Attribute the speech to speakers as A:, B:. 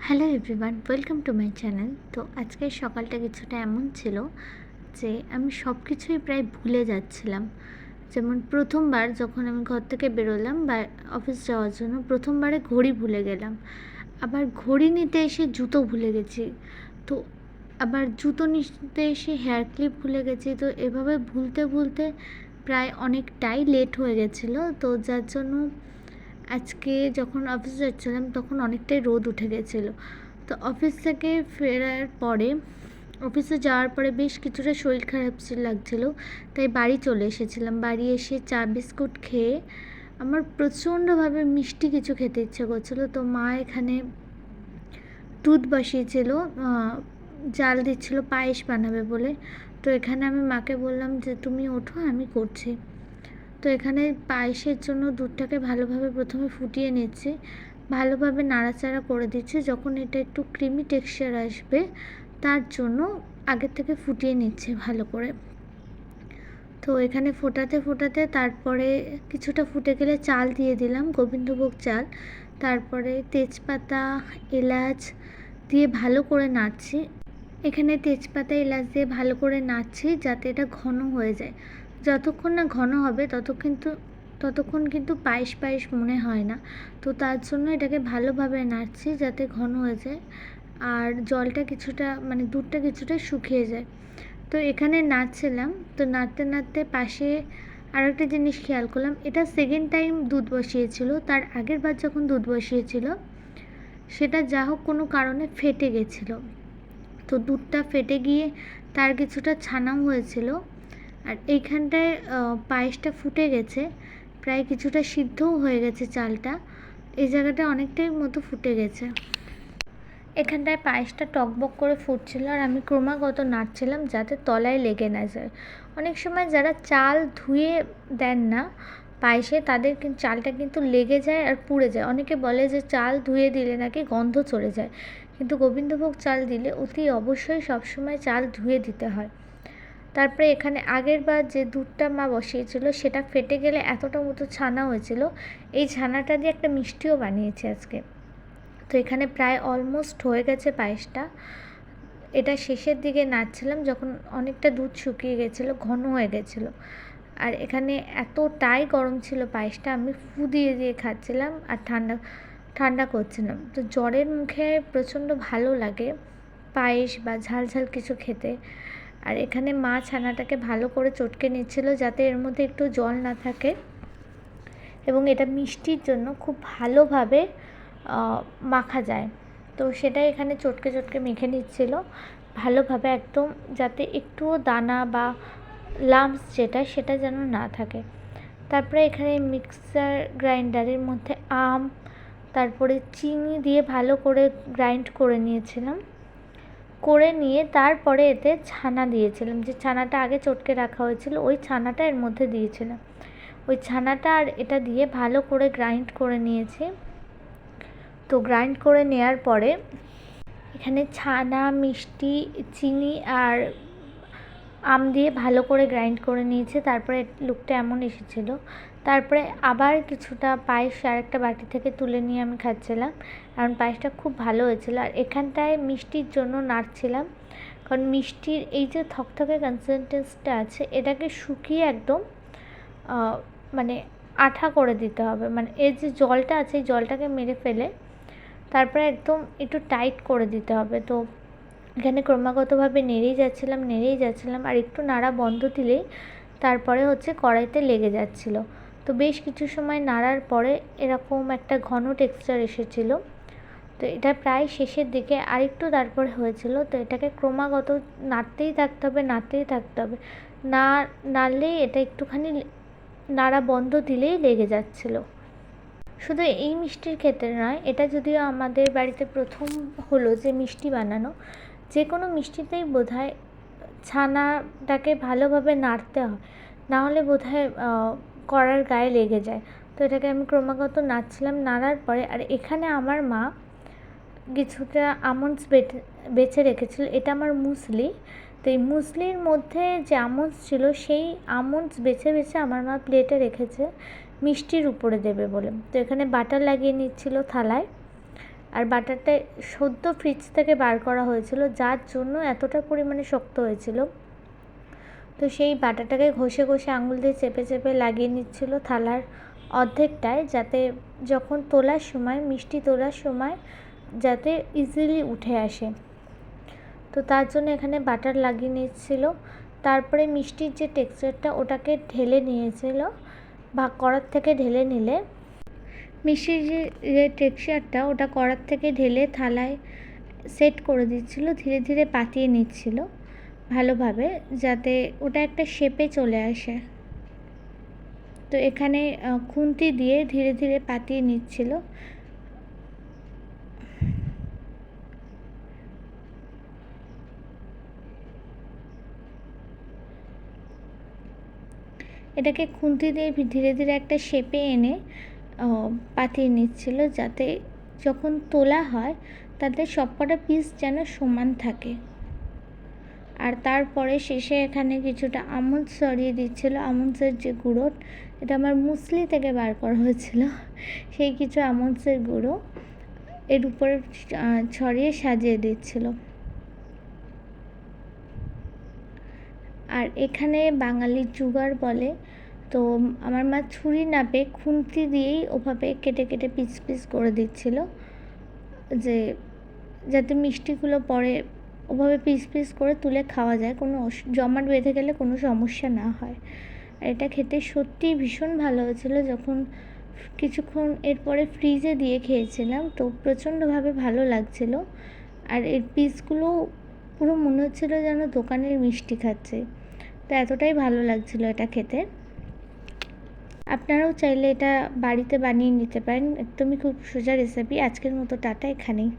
A: Hello everyone, welcome to my channel. তো আজকের সকালটা কিছুটা এমন ছিল যে আমি সব কিছুই প্রায় ভুলে যাচ্ছিলাম। যেমন প্রথমবার যখন আমি ঘর থেকে বেরোলাম বা অফিস যাওয়ার জন্য, প্রথমবারে ঘড়ি ভুলে গেলাম। আবার ঘড়ি নিতে এসে জুতো ভুলে গেছি। তো আবার জুতো নিতে এসে হেয়ার ক্লিপ ভুলে গেছি। তো এভাবে ভুলতে ভুলতে প্রায় অনেকটাই লেট হয়ে গেছিলো। তো যার জন্য আজকে যখন অফিস যাচ্ছিলাম তখন অনেকটাই রোদ উঠে গেছিলো। তো অফিস থেকে ফেরার পরে, অফিসে যাওয়ার পরে বেশ কিছুটা শরীর খারাপ লাগছিলো, তাই বাড়ি চলে এসেছিলাম। বাড়ি এসে চা বিস্কুট খেয়ে আমার প্রচণ্ডভাবে মিষ্টি কিছু খেতে ইচ্ছে করছিলো। তো মা এখানে দুধ বসিয়েছিল, জাল দিচ্ছিলো পায়েস বানাবে বলে। তো এখানে আমি মাকে বললাম যে তুমি ওঠো, আমি করছি। তো এখানে পায়েসের জন্য দুধটাকে ভালোভাবে প্রথমে ফুটিয়ে নিচ্ছি, ভালোভাবে নাড়াচাড়া করে দিচ্ছি। যখন এটা একটু ক্রিমি টেক্সচার আসবে তার জন্য আগের থেকে ফুটিয়ে নিচ্ছি ভালো করে। তো এখানে ফোটাতে ফোটাতে তারপরে কিছুটা ফুটে গেলে চাল দিয়ে দিলাম, গোবিন্দভোগ চাল। তারপরে তেজপাতা, এলাচ দিয়ে ভালো করে নাড়ছি। এখানে তেজপাতা, এলাচ দিয়ে ভালো করে নাড়ছি যাতে এটা ঘন হয়ে যায়। যতক্ষণ না ঘন হবে ততক্ষণ কিন্তু পায়েস পায়েস মনে হয় না। তো তার জন্য এটাকে ভালোভাবে নাড়ছি যাতে ঘন হয়ে যায় আর জলটা কিছুটা দুধটা কিছুটা শুকিয়ে যায়। তো এখানে নাড়ছিলাম। তো নাড়তে নাড়তে পাশে আর একটা জিনিস খেয়াল করলাম, এটা সেকেন্ড টাইম দুধ বসিয়েছিল। তার আগের বার যখন দুধ বসিয়েছিল সেটা যা হোক কোনো কারণে ফেটে গেছিলো। তো দুধটা ফেটে গিয়ে তার কিছুটা ছানাও হয়েছিল। আর এইখানটায় পায়েসটা ফুটে গেছে, প্রায় কিছুটা সিদ্ধও হয়ে গেছে চালটা। এই জায়গাটা অনেকটাই মতো ফুটে গেছে। এখানটায় পায়েসটা টকবক করে ফুটছিল আর আমি ক্রমাগত নাড়ছিলাম যাতে তলায় লেগে না যায়। অনেক সময় যারা চাল ধুয়ে দেন না পায়েসে, তাদের কিন্তু চালটা কিন্তু লেগে যায় আর পুড়ে যায়। অনেকে বলে যে চাল ধুয়ে দিলে নাকি গন্ধ চলে যায়, কিন্তু গোবিন্দভোগ চাল দিলে অতি অবশ্যই সবসময় চাল ধুয়ে দিতে হয়। তারপরে এখানে আগের বার যে দুধটা মা বসিয়েছিল সেটা ফেটে গেলে এতটা মতো ছানা হয়েছিল, এই ছানাটা দিয়ে একটা মিষ্টিও বানিয়েছি আজকে। তো এখানে প্রায় অলমোস্ট হয়ে গেছে পায়েসটা। এটা শেষের দিকে নাড়ছিলাম যখন অনেকটা দুধ শুকিয়ে গেছিলো, ঘন হয়ে গেছিলো। আর এখানে এতটাই গরম ছিল পায়েসটা, আমি ফু দিয়ে দিয়ে খাচ্ছিলাম আর ঠান্ডা করছিলাম। তো জ্বরের মুখে প্রচণ্ড ভালো লাগে পায়েস বা ঝাল ঝাল কিছু খেতে। আর এখানে মা ছানাটাকে ভালো করে চটকে নিচ্ছিল যাতে এর মধ্যে একটু জল না থাকে, এবং এটা মিষ্টির জন্য খুব ভালোভাবে মাখা যায়। তো সেটাই এখানে চটকে চটকে মেখে নিচ্ছিল ভালোভাবে, একদম যাতে একটুও দানা বা লাম্পস সেটা যেন না থাকে। তারপরে এখানে মিক্সার গ্রাইন্ডারের মধ্যে আম তারপরে চিনি দিয়ে ভালো করে গ্রাইন্ড করে নিয়েছিলাম। করে নিয়ে তারপরে এতে ছানা দিয়েছিলাম, যে ছানাটা আগে চটকে রাখা হয়েছিল ওই ছানাটা এর মধ্যে দিয়েছিলাম। ওই ছানাটা আর এটা দিয়ে ভালো করে গ্রাইন্ড করে নিয়েছি। তো গ্রাইন্ড করে নেওয়ার পরে এখানে ছানা, মিষ্টি, চিনি আর আম দিয়ে ভালো করে গ্রাইন্ড করে নিয়েছি। তারপরে লুকটা এমন এসেছিল। তারপরে আবার কিছুটা পায়েস আর একটা বাটি থেকে তুলে নিয়ে আমি খাচ্ছিলাম, কারণ পায়েসটা খুব ভালো হয়েছিল। আর এখানটায় মিষ্টির জন্য নাড়ছিলাম, কারণ মিষ্টির এই যে থকথকে কনসিস্টেন্সিটা আছে এটাকে শুকিয়ে একদম আঠা করে দিতে হবে। এর যে জলটা আছে এই জলটাকে মেরে ফেলে তারপরে একদম একটু টাইট করে দিতে হবে। তো এখানে ক্রমাগতভাবে নেড়েই যাচ্ছিলাম আর একটু নাড়া বন্ধ দিলেই তারপরে কড়াইতে লেগে যাচ্ছিলো। তো বেশ কিছু সময় নাড়ার পরে এরকম একটা ঘন টেক্সচার এসেছিলো। তো এটা প্রায় শেষের দিকে আরেকটু তারপরে হয়েছিল। তো এটাকে ক্রমাগত নাড়তেই থাকতে হবে, না নাড়লেই এটা একটুখানি নাড়া বন্ধ দিলেই লেগে যাচ্ছিলো। শুধু এই মিষ্টির ক্ষেত্রে নয়, এটা যদিও আমাদের বাড়িতে প্রথম হলো যে মিষ্টি বানানো, যে কোনো মিষ্টিতেই বোধহয় ছানাটাকে ভালোভাবে নাড়তে হয়, নাহলে বোধহয় কড়ার গায়ে লেগে যায়। তো এটাকে আমি ক্রমাগত নাড়ছিলাম। নাড়ার পরে আর এখানে আমার মা কিছুটা আমন্ডস বেছে রেখেছিল, এটা আমার মুসলি। তো এই মুসলির মধ্যে যে আমন্ডস ছিল সেই আমন্ডস বেছে বেছে আমার মা প্লেটে রেখেছে মিষ্টির উপরে দেবে বলে। তো এখানে বাটার লাগিয়ে নিচ্ছিল থালায়। আর বাটারটা সদ্য ফ্রিজ থেকে বার করা হয়েছিল, যার জন্য এতটা পরিমাণে শক্ত হয়েছিল। তো সেই বাটারটাকে ঘষে ঘষে আঙুল দিয়ে চেপে চেপে লাগিয়ে নিচ্ছিল থালার অর্ধেকটায়, যাতে যখন তোলার সময়, মিষ্টি তোলার সময় যাতে ইজিলি উঠে আসে। তো তার জন্য এখানে বাটার লাগিয়ে নিচ্ছিল। তারপরে মিষ্টির যে টেক্সচারটা ওটাকে ঢেলে নিয়েছিল, বা কড়ার থেকে ঢেলে নিলে মিষ্টির যে টেক্সচারটা ওটা কড়ার থেকে ঢেলে থালায় সেট করে দিচ্ছিল, ধীরে ধীরে পাতিয়ে নিচ্ছিল ভালোভাবে, যাতে ওটা একটা শেপে চলে আসে। তো এখানে খুন্তি দিয়ে ধীরে ধীরে পাতিয়ে নিচ্ছিল। এটাকে খুন্তি দিয়ে ধীরে ধীরে একটা শেপে এনে পাতিয়ে নিচ্ছিল, যাতে যখন তোলা হয় তাতে সবকটা পিস যেন সমান থাকে। আর তারপরে শেষে এখানে কিছুটা আমন্ড ছড়িয়ে দিচ্ছিল। আমন্ডসের যে গুঁড়ো, এটা আমার মুসলি থেকে বার করা হয়েছিল, সেই কিছু আমন্ডসের গুঁড়ো এর উপরে ছড়িয়ে সাজিয়ে দিচ্ছিল। আর এখানে বাঙালির জুগার বলে, তো আমার মা ছুরি না পেয়ে খুন্তি দিয়েই ওভাবে কেটে কেটে পিস পিস করে দিচ্ছিল, যে যাতে মিষ্টিগুলো পরে ওভাবে পিস পিস করে তুলে খাওয়া যায়, কোনো জমাট বেঁধে গেলে কোনো সমস্যা না হয়। আর এটা খেতে সত্যিই ভীষণ ভালো হয়েছিল। যখন কিছুক্ষণ এরপরে ফ্রিজে দিয়ে খেয়েছিলাম, তো প্রচণ্ডভাবে ভালো লাগছিল। আর এর পিসগুলো পুরো মনে হচ্ছিলো যেন দোকানের মিষ্টি খাচ্ছে, তো এতটাই ভালো লাগছিলো এটা খেতে। আপনারাও চাইলে এটা বাড়িতে বানিয়ে নিতে পারেন, একদমই খুব সোজা রেসিপি। আজকের মতো টাটা, এখানেই।